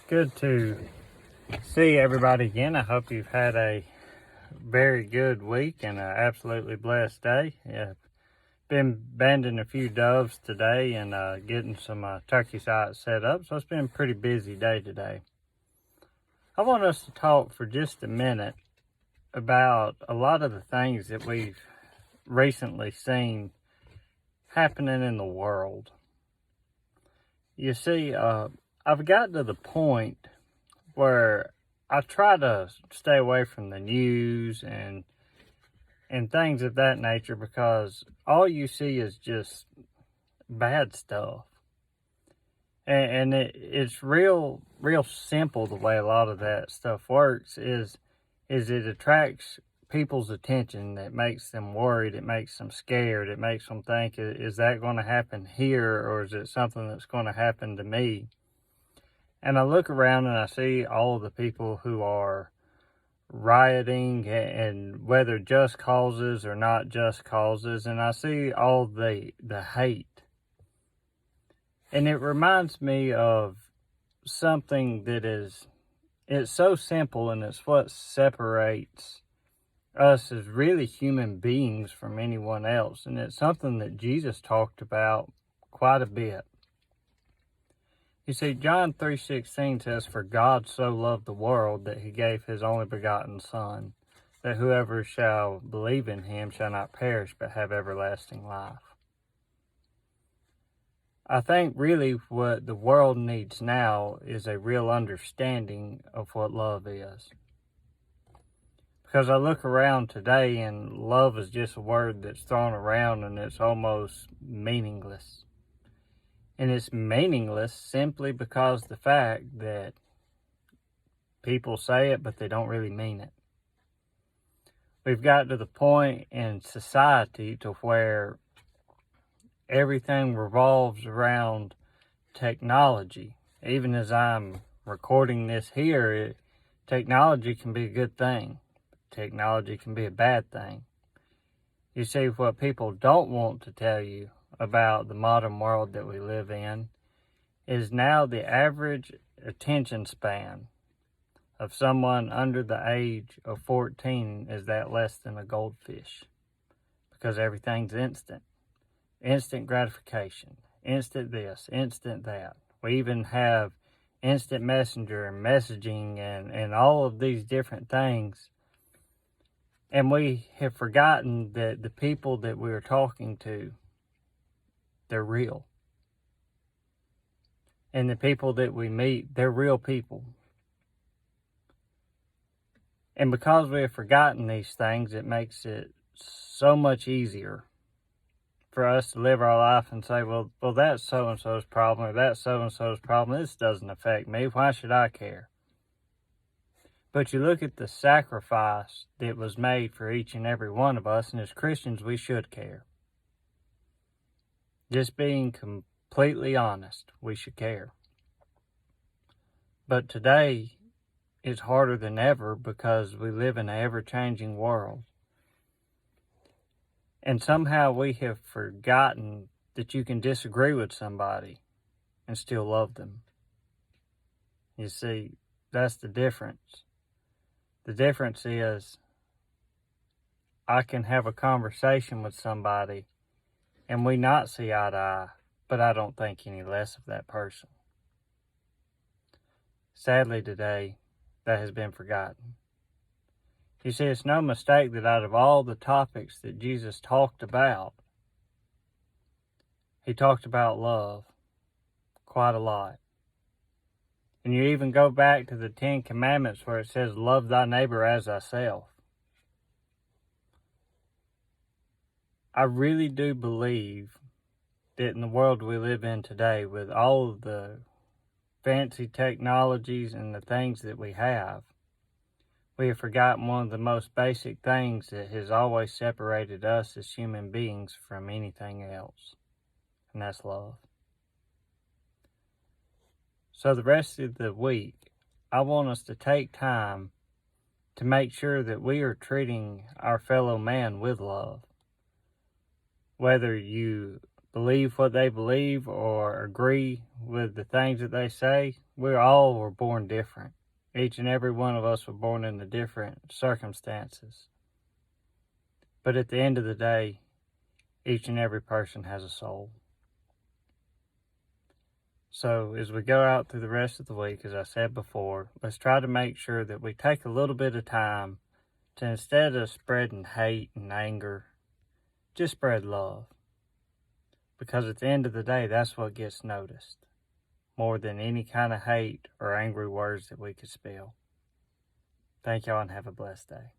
Good to see everybody again. I hope you've had a very good week and an absolutely blessed day. Yeah, been banding a few doves today and getting some turkey sites set up, so it's been a pretty busy day today. I want us to talk for just a minute about a lot of the things that we've recently seen happening in the world. You see, I've gotten to the point where I try to stay away from the news and things of that nature, because all you see is just bad stuff. And it's real simple the way a lot of that stuff works is it attracts people's attention. It makes them worried. It makes them scared. It makes them think, is that going to happen here, or is it something that's going to happen to me? And I look around and I see all of the people who are rioting, and whether just causes or not just causes, and I see all the hate. And it reminds me of something that it's so simple, and it's what separates us as really human beings from anyone else. And it's something that Jesus talked about quite a bit. You see, John 3:16 says, "For God so loved the world that he gave his only begotten Son, that whoever shall believe in him shall not perish but have everlasting life." I think really what the world needs now is a real understanding of what love is. Because I look around today and love is just a word that's thrown around, and it's almost meaningless. And it's meaningless simply because the fact that people say it, but they don't really mean it. We've got to the point in society to where everything revolves around technology. Even as I'm recording this here, technology can be a good thing. Technology can be a bad thing. You see, what people don't want to tell you about the modern world that we live in is now the average attention span of someone under the age of 14 is that less than a goldfish, because everything's instant. Instant gratification, instant this, instant that. We even have instant messenger and messaging and all of these different things. And we have forgotten that the people that we are talking to, they're real. And the people that we meet, they're real people. And because we have forgotten these things, it makes it so much easier for us to live our life and say, well, that's so-and-so's problem, or that's so-and-so's problem. This doesn't affect me. Why should I care? But you look at the sacrifice that was made for each and every one of us, and as Christians, we should care. Just being completely honest, we should care. But today, it's harder than ever because we live in an ever-changing world. And somehow we have forgotten that you can disagree with somebody and still love them. You see, that's the difference. The difference is I can have a conversation with somebody and we not see eye to eye, but I don't think any less of that person. Sadly today, that has been forgotten. You see, it's no mistake that out of all the topics that Jesus talked about, he talked about love quite a lot. And you even go back to the 10 Commandments where it says, love thy neighbor as thyself. I really do believe that in the world we live in today, with all of the fancy technologies and the things that we have forgotten one of the most basic things that has always separated us as human beings from anything else, and that's love. So the rest of the week, I want us to take time to make sure that we are treating our fellow man with love. Whether you believe what they believe or agree with the things that they say. We all were born different. Each and every one of us were born into different circumstances. But at the end of the day, each and every person has a soul. So as we go out through the rest of the week, as I said before, let's try to make sure that we take a little bit of time to, instead of spreading hate and anger, just spread love. Because at the end of the day, that's what gets noticed, more than any kind of hate or angry words that we could spill. Thank y'all and have a blessed day.